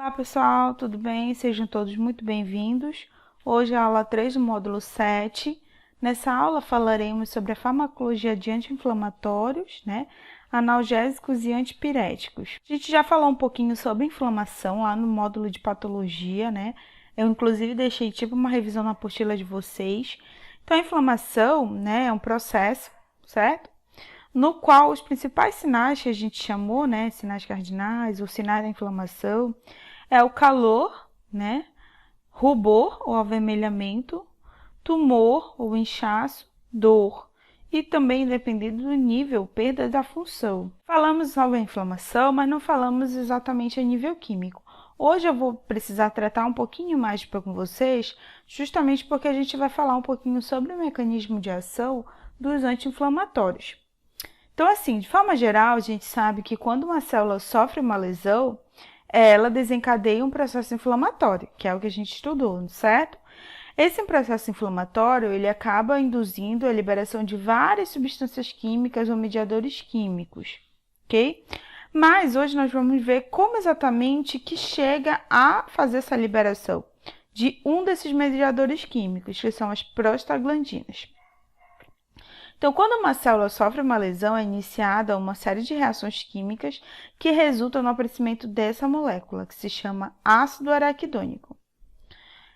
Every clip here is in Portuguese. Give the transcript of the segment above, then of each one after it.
Olá pessoal, tudo bem? Sejam todos muito bem-vindos. Hoje é a aula 3 do módulo 7. Nessa aula falaremos sobre a farmacologia de anti-inflamatórios, analgésicos e antipiréticos. A gente já falou um pouquinho sobre inflamação lá no módulo de patologia, Eu inclusive deixei tipo uma revisão na apostila de vocês. Então a inflamação, é um processo, certo? No qual os principais sinais que a gente chamou, sinais cardinais ou sinais da inflamação, é o calor, rubor ou avermelhamento, tumor ou inchaço, dor e também, dependendo do nível, perda da função. Falamos sobre a inflamação, mas não falamos exatamente a nível químico. Hoje eu vou precisar tratar um pouquinho mais com vocês, justamente porque a gente vai falar um pouquinho sobre o mecanismo de ação dos anti-inflamatórios. Então, assim, de forma geral, a gente sabe que quando uma célula sofre uma lesão, ela desencadeia um processo inflamatório, que é o que a gente estudou, certo? Esse processo inflamatório, ele acaba induzindo a liberação de várias substâncias químicas ou mediadores químicos, ok? Mas hoje nós vamos ver como exatamente que chega a fazer essa liberação de um desses mediadores químicos, que são as prostaglandinas. Então, quando uma célula sofre uma lesão, é iniciada uma série de reações químicas que resultam no aparecimento dessa molécula, que se chama ácido araquidônico.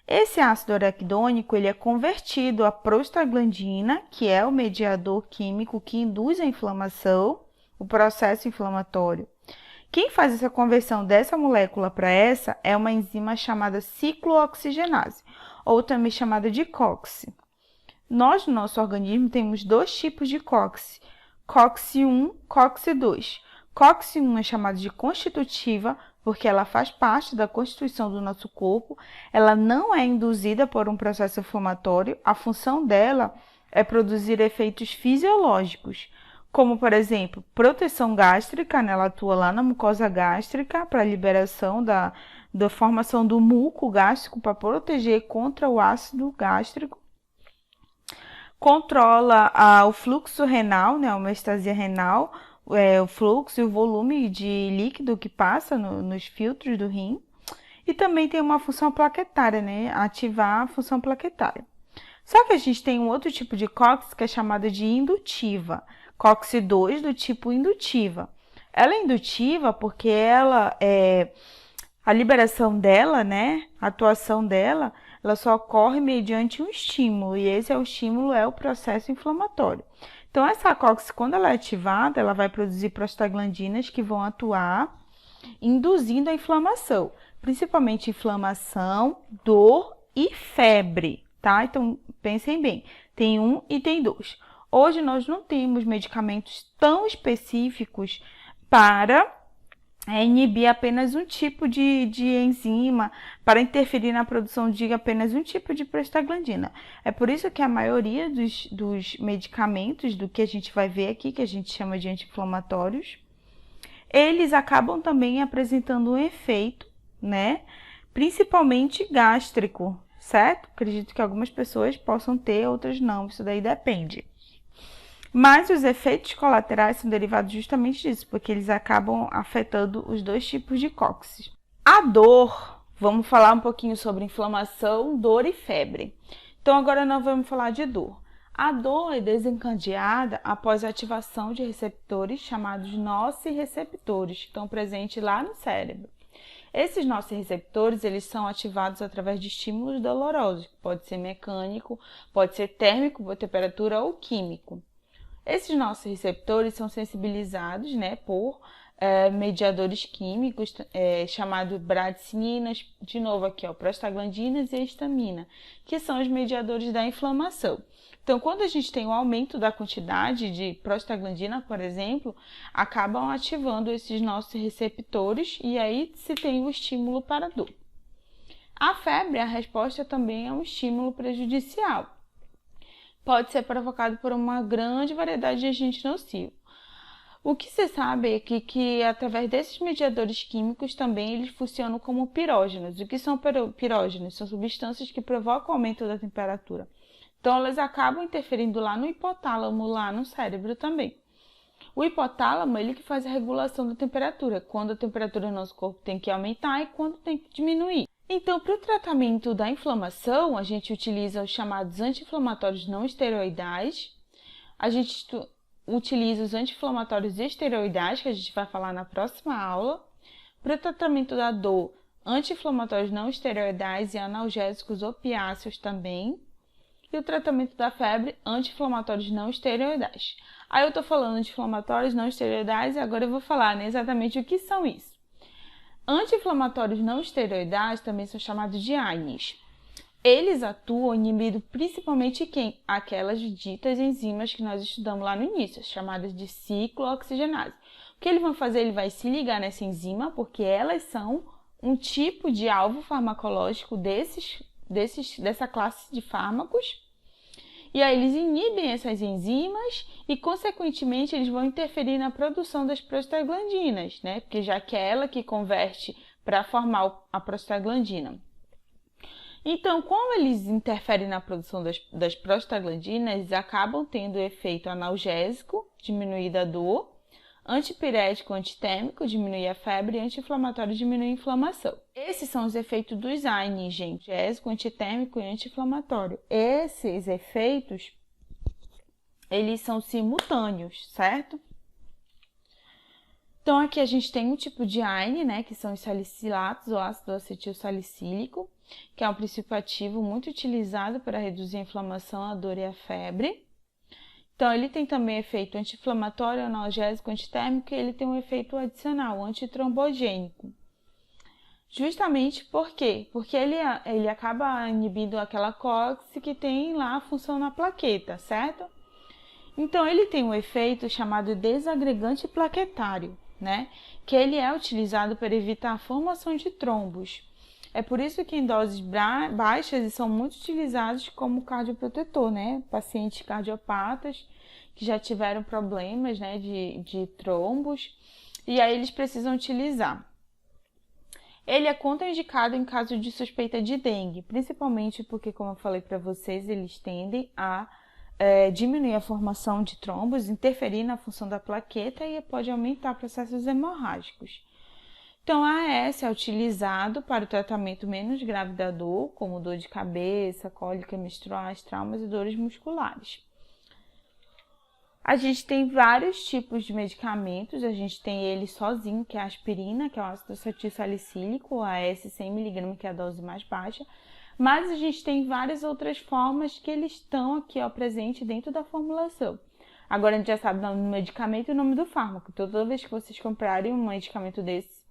Esse ácido araquidônico ele é convertido à prostaglandina, que é o mediador químico que induz a inflamação, o processo inflamatório. Quem faz essa conversão dessa molécula para essa é uma enzima chamada ciclooxigenase, ou também chamada de COX. Nós, no nosso organismo, temos dois tipos de COX, COX-1 e COX-2. COX-1 é chamada de constitutiva, porque ela faz parte da constituição do nosso corpo, ela não é induzida por um processo inflamatório, a função dela é produzir efeitos fisiológicos, como, por exemplo, proteção gástrica, ela atua lá na mucosa gástrica para a liberação da formação do muco gástrico para proteger contra o ácido gástrico. Controla o fluxo renal, a homeostasia renal, o fluxo e o volume de líquido que passa nos filtros do rim. E também tem uma função plaquetária, ativar a função plaquetária. Só que a gente tem um outro tipo de COX que é chamada de indutiva, COX-2 do tipo indutiva. Ela é indutiva porque a liberação dela, a atuação dela, ela só ocorre mediante um estímulo, e esse estímulo é o processo inflamatório. Então, essa COX, quando ela é ativada, ela vai produzir prostaglandinas que vão atuar induzindo a inflamação, principalmente inflamação, dor e febre, tá? Então, pensem bem, tem um e tem dois. Hoje, nós não temos medicamentos tão específicos para inibir apenas um tipo de enzima, para interferir na produção de apenas um tipo de prostaglandina. É por isso que a maioria dos medicamentos, do que a gente vai ver aqui, que a gente chama de anti-inflamatórios, eles acabam também apresentando um efeito, principalmente gástrico, certo? Acredito que algumas pessoas possam ter, outras não, isso daí depende. Mas os efeitos colaterais são derivados justamente disso, porque eles acabam afetando os dois tipos de COX. A dor, vamos falar um pouquinho sobre inflamação, dor e febre. Então, agora nós vamos falar de dor. A dor é desencadeada após a ativação de receptores chamados nociceptores, que estão presentes lá no cérebro. Esses nociceptores, eles são ativados através de estímulos dolorosos, pode ser mecânico, pode ser térmico, por temperatura ou químico. Esses nossos receptores são sensibilizados, por mediadores químicos chamados bradicinas, de novo aqui, prostaglandinas e histamina, que são os mediadores da inflamação. Então, quando a gente tem um aumento da quantidade de prostaglandina, por exemplo, acabam ativando esses nossos receptores e aí se tem o estímulo para a dor. A febre, a resposta também é um estímulo prejudicial. Pode ser provocado por uma grande variedade de agentes nocivos. O que se sabe é que através desses mediadores químicos também eles funcionam como pirógenos. O que são pirógenos? São substâncias que provocam o aumento da temperatura. Então, elas acabam interferindo lá no hipotálamo, lá no cérebro também. O hipotálamo, ele que faz a regulação da temperatura, quando a temperatura do nosso corpo tem que aumentar e quando tem que diminuir. Então, para o tratamento da inflamação, a gente utiliza os chamados anti-inflamatórios não esteroidais. A gente utiliza os anti-inflamatórios esteroidais, que a gente vai falar na próxima aula. Para o tratamento da dor, anti-inflamatórios não esteroidais e analgésicos opiáceos também. E o tratamento da febre, anti-inflamatórios não esteroidais. Aí eu estou falando de inflamatórios não esteroidais e agora eu vou falar, né, exatamente o que são isso. Anti-inflamatórios não esteroidais também são chamados de AINES. Eles atuam inibindo principalmente quem? Aquelas ditas enzimas que nós estudamos lá no início, chamadas de ciclooxigenase. O que eles vão fazer? Ele vai se ligar nessa enzima, porque elas são um tipo de alvo farmacológico dessa classe de fármacos. E aí eles inibem essas enzimas e, consequentemente, eles vão interferir na produção das prostaglandinas, né? Porque já que é ela que converte para formar a prostaglandina. Então, como eles interferem na produção das prostaglandinas, eles acabam tendo efeito analgésico, diminuir a dor, antipirético, antitérmico, diminuir a febre, e anti-inflamatório, diminuir a inflamação. Esses são os efeitos dos AINES, gente, analgésico, antitérmico e anti-inflamatório. Esses efeitos, eles são simultâneos, certo? Então, aqui a gente tem um tipo de AINE, né, que são os salicilatos, ou ácido acetil salicílico, que é um princípio ativo muito utilizado para reduzir a inflamação, a dor e a febre. Então, ele tem também efeito anti-inflamatório, analgésico, antitérmico e ele tem um efeito adicional, antitrombogênico. Justamente por quê? Porque ele acaba inibindo aquela COX que tem lá a função na plaqueta, certo? Então, ele tem um efeito chamado desagregante plaquetário, né? Que ele é utilizado para evitar a formação de trombos. É por isso que em doses baixas eles são muito utilizados como cardioprotetor, né? Pacientes cardiopatas que já tiveram problemas, né, de trombos, e aí eles precisam utilizar. Ele é contraindicado em caso de suspeita de dengue, principalmente porque, como eu falei para vocês, eles tendem a diminuir a formação de trombos, interferir na função da plaqueta e pode aumentar processos hemorrágicos. Então, a AS é utilizado para o tratamento menos grave da dor, como dor de cabeça, cólicas menstruais, traumas e dores musculares. A gente tem vários tipos de medicamentos, a gente tem ele sozinho, que é a aspirina, que é o ácido acetil salicílico, a AS 100 mg, que é a dose mais baixa, mas a gente tem várias outras formas que eles estão aqui, ó, presente dentro da formulação. Agora a gente já sabe o nome do medicamento e o nome do fármaco, então toda vez que vocês comprarem um medicamento desse,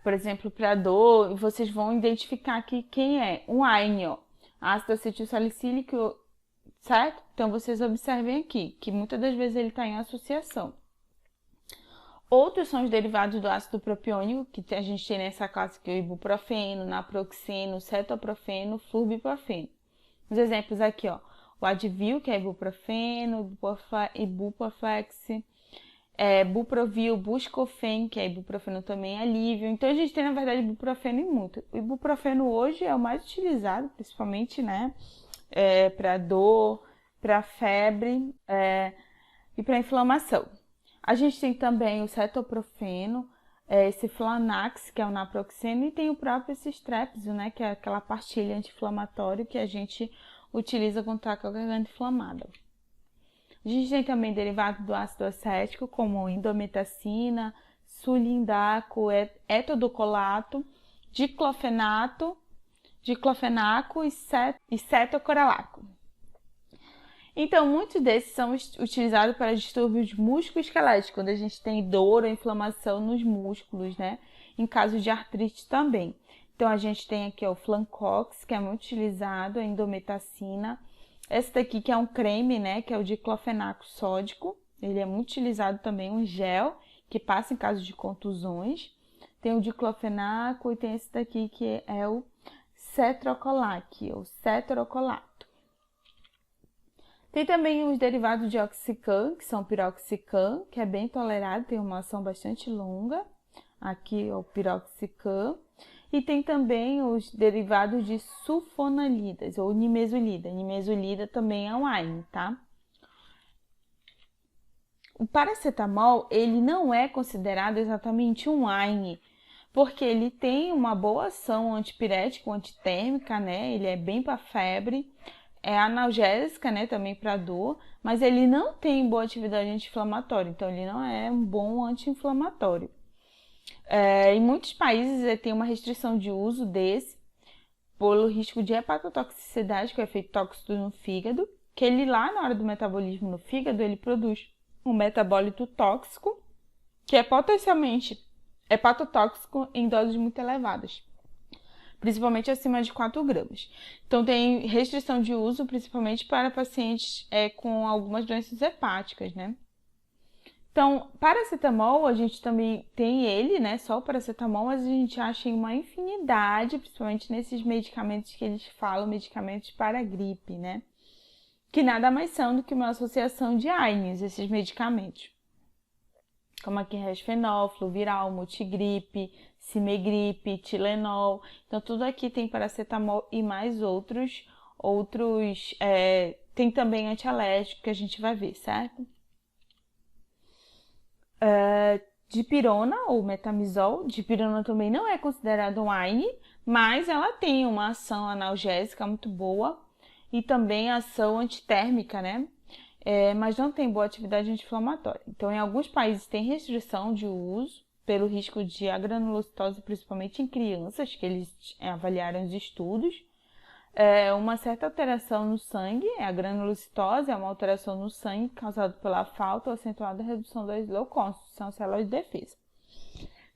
por exemplo, para dor, vocês vão identificar aqui quem é. Um AINE, ó, ácido acetil salicílico, certo? Então, vocês observem aqui, que muitas das vezes ele está em associação. Outros são os derivados do ácido propiônico, que a gente tem nessa classe aqui, o ibuprofeno, naproxeno, cetoprofeno, flubiprofeno. Os exemplos aqui, ó, o Advil, que é ibuprofeno, Ibuprofex, Buprovil, Buscofen, que é ibuprofeno também, alívio. Então, a gente tem, na verdade, ibuprofeno e muito. O ibuprofeno hoje é o mais utilizado, principalmente, né, para dor, para febre e para inflamação. A gente tem também o cetoprofeno, esse Flanax, que é o naproxeno, e tem o próprio Strepsil, né, que é aquela pastilha anti-inflamatória que a gente utiliza contra a garganta inflamada. A gente tem também derivado do ácido acético, como indometacina, sulindaco, etodocolato, diclofenaco e cetocoralaco. Então, muitos desses são utilizados para distúrbios musculoesqueléticos, quando a gente tem dor ou inflamação nos músculos, né? Em caso de artrite também. Então, a gente tem aqui o Flancox, que é muito utilizado, a indometacina. Esse daqui que é um creme, né, que é o diclofenaco sódico. Ele é muito utilizado também, um gel, que passa em caso de contusões. Tem o diclofenaco e tem esse daqui que é o cetrocolac, ou cetrocolato. Tem também os derivados de oxicam, que são piroxicam, que é bem tolerado, tem uma ação bastante longa. Aqui é o piroxicam. E tem também os derivados de sulfonalidas, ou nimesulida. Nimesulida também é um AINE, tá? O paracetamol, ele não é considerado exatamente um AINE, porque ele tem uma boa ação antipirética, antitérmica, né? Ele é bem para febre, é analgésica, né? Também para dor, mas ele não tem boa atividade anti-inflamatória, então ele não é um bom anti-inflamatório. Em muitos países tem uma restrição de uso desse, pelo risco de hepatotoxicidade, que é o efeito tóxico no fígado, que ele lá na hora do metabolismo no fígado, ele produz um metabólito tóxico, que é potencialmente hepatotóxico em doses muito elevadas, principalmente acima de 4 gramas. Então tem restrição de uso, principalmente para pacientes com algumas doenças hepáticas, né? Então, paracetamol, a gente também tem ele, né? Só o paracetamol, mas a gente acha em uma infinidade, principalmente nesses medicamentos que eles falam, medicamentos para gripe, né? Que nada mais são do que uma associação de AINES, esses medicamentos. Como aqui resfenol, fluviral, multigripe, cimegripe, Tilenol. Então, tudo aqui tem paracetamol e mais outros. Tem também antialérgico que a gente vai ver, certo? Dipirona ou metamizol. Dipirona também não é considerado um AINE, mas ela tem uma ação analgésica muito boa e também ação antitérmica, né? Mas não tem boa atividade anti-inflamatória. Então, em alguns países tem restrição de uso pelo risco de agranulocitose, principalmente em crianças, que eles avaliaram os estudos. Uma certa alteração no sangue, a granulocitose é uma alteração no sangue causada pela falta ou acentuada redução das leucócitos, são células de defesa.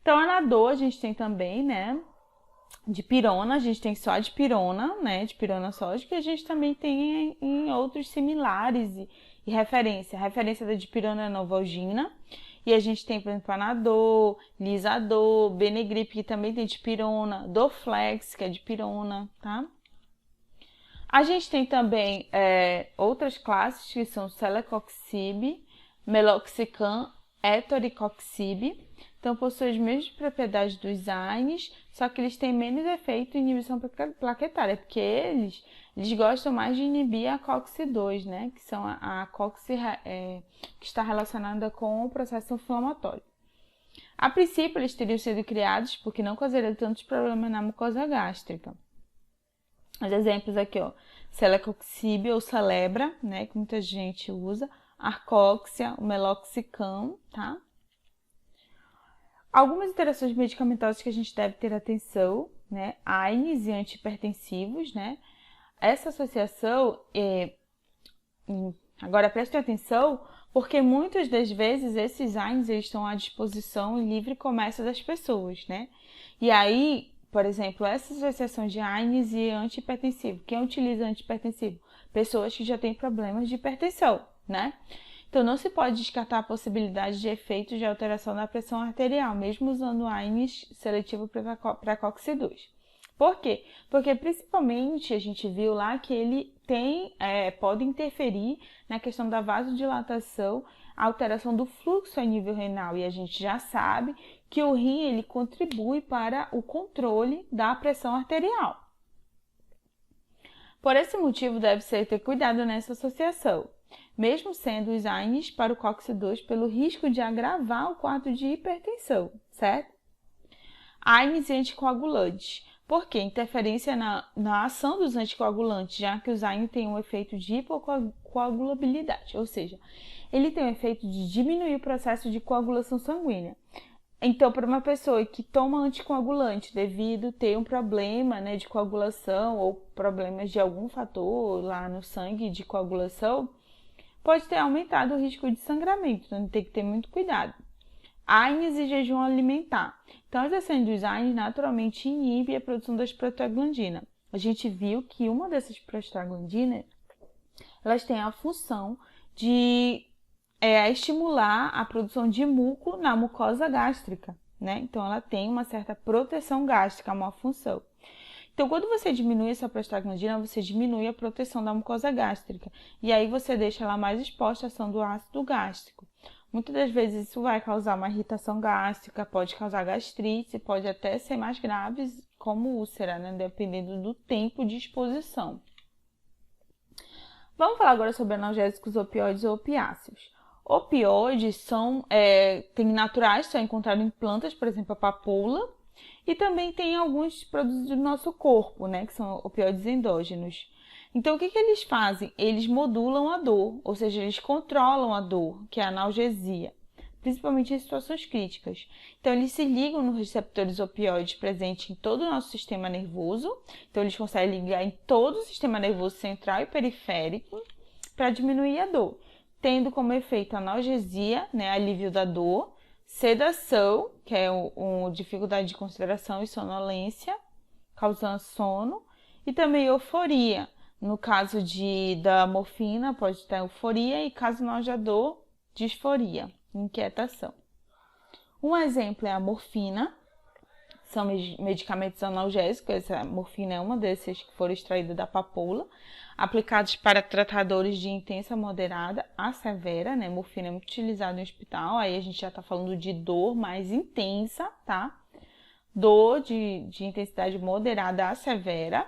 Então, na dor, a gente tem também, né, dipirona, a gente tem só a dipirona, né, dipirona sódica, e a gente também tem em outros similares e referência. A referência da dipirona é Novalgina, e a gente tem, por exemplo, Anador, Lisador, Benegrip, que também tem dipirona, Dorflex, que é dipirona, tá? A gente tem também outras classes que são Celecoxib, Meloxicam, Etoricoxib. Então, possuem as mesmas propriedades dos AINES, só que eles têm menos efeito em inibição plaquetária, porque eles gostam mais de inibir a COX-2, né? Que são a COX que está relacionada com o processo inflamatório. A princípio, eles teriam sido criados porque não causariam tantos problemas na mucosa gástrica. Os exemplos aqui, ó, Celecoxib ou Celebra, né, que muita gente usa, Arcoxia, o Meloxicam, tá? Algumas interações medicamentosas que a gente deve ter atenção, né, AINES e antihipertensivos, né? Essa associação, agora preste atenção, porque muitas das vezes esses AINES estão à disposição e livre comércio das pessoas, né? E aí, por exemplo, essa associação de AINES e antihipertensivo. Quem utiliza antihipertensivo? Pessoas que já têm problemas de hipertensão, né? Então, não se pode descartar a possibilidade de efeitos de alteração da pressão arterial, mesmo usando AINES seletivo para COX-2. Por quê? Porque, principalmente, a gente viu lá que ele pode interferir na questão da vasodilatação, alteração do fluxo a nível renal. E a gente já sabe que o rim ele contribui para o controle da pressão arterial. Por esse motivo, deve-se ter cuidado nessa associação, mesmo sendo os AINES para o COX-2 pelo risco de agravar o quadro de hipertensão, certo? AINES e anticoagulantes. Por quê? Interferência na ação dos anticoagulantes, já que os AINES têm um efeito de hipocoagulabilidade, ou seja, ele tem o efeito de diminuir o processo de coagulação sanguínea. Então, para uma pessoa que toma anticoagulante devido ter um problema, né, de coagulação ou problemas de algum fator lá no sangue de coagulação, pode ter aumentado o risco de sangramento, então tem que ter muito cuidado. AINES e jejum alimentar. Então, as ações dos AINES naturalmente inibem a produção das prostaglandinas. A gente viu que uma dessas prostaglandinas, elas têm a função de estimular a produção de muco na mucosa gástrica, né? Então, ela tem uma certa proteção gástrica, uma função. Então, quando você diminui essa prostaglandina, você diminui a proteção da mucosa gástrica. E aí, você deixa ela mais exposta à ação do ácido gástrico. Muitas das vezes, isso vai causar uma irritação gástrica, pode causar gastrite, pode até ser mais grave, como úlcera, né? Dependendo do tempo de exposição. Vamos falar agora sobre analgésicos opioides ou opiáceos. Opioides tem naturais, são encontrados em plantas, por exemplo, a papoula, e também tem alguns produtos do nosso corpo, né, que são opioides endógenos. Então, o que eles fazem? Eles modulam a dor, ou seja, eles controlam a dor, que é a analgesia, principalmente em situações críticas. Então, eles se ligam nos receptores opioides presentes em todo o nosso sistema nervoso. Então, eles conseguem ligar em todo o sistema nervoso central e periférico para diminuir a dor, tendo como efeito analgesia, né, alívio da dor, sedação, que é dificuldade de consideração e sonolência, causando sono, e também euforia. No caso da morfina, pode ter euforia, e caso não haja dor, disforia, inquietação. Um exemplo é a morfina, são medicamentos analgésicos, essa morfina é uma desses que foram extraídos da papoula, aplicados para tratar dores de intensa, moderada a severa, né? Morfina é muito utilizada no hospital, aí a gente já tá falando de dor mais intensa, tá? Dor de intensidade moderada a severa.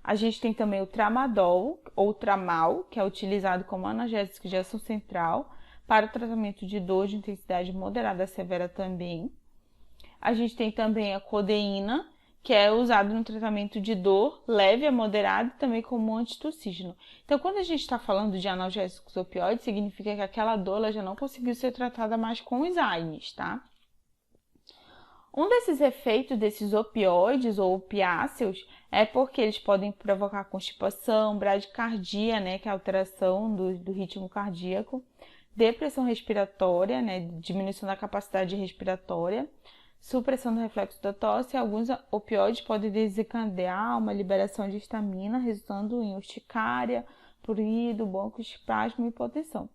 A gente tem também o tramadol, ou tramal, que é utilizado como analgésico de ação central, para o tratamento de dor de intensidade moderada a severa também. A gente tem também a codeína, que é usado no tratamento de dor leve a moderada e também como antitussígeno. Então, quando a gente está falando de analgésicos opioides, significa que aquela dor ela já não conseguiu ser tratada mais com os AINES, tá? Um desses efeitos desses opioides ou opiáceos é porque eles podem provocar constipação, bradicardia, né, que é a alteração do ritmo cardíaco, depressão respiratória, né, diminuição da capacidade respiratória, supressão do reflexo da tosse. Alguns opioides podem desencadear uma liberação de histamina, resultando em urticária, prurido, broncoespasmo e hipotensão.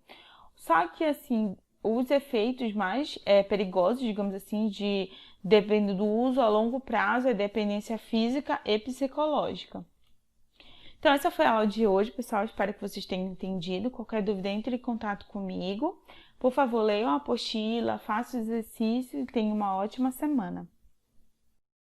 Só que, assim, os efeitos mais perigosos, digamos assim, dependendo do uso a longo prazo, é dependência física e psicológica. Então, essa foi a aula de hoje, pessoal. Espero que vocês tenham entendido. Qualquer dúvida, entre em contato comigo. Por favor, leiam a apostila, façam o exercício e tenham uma ótima semana.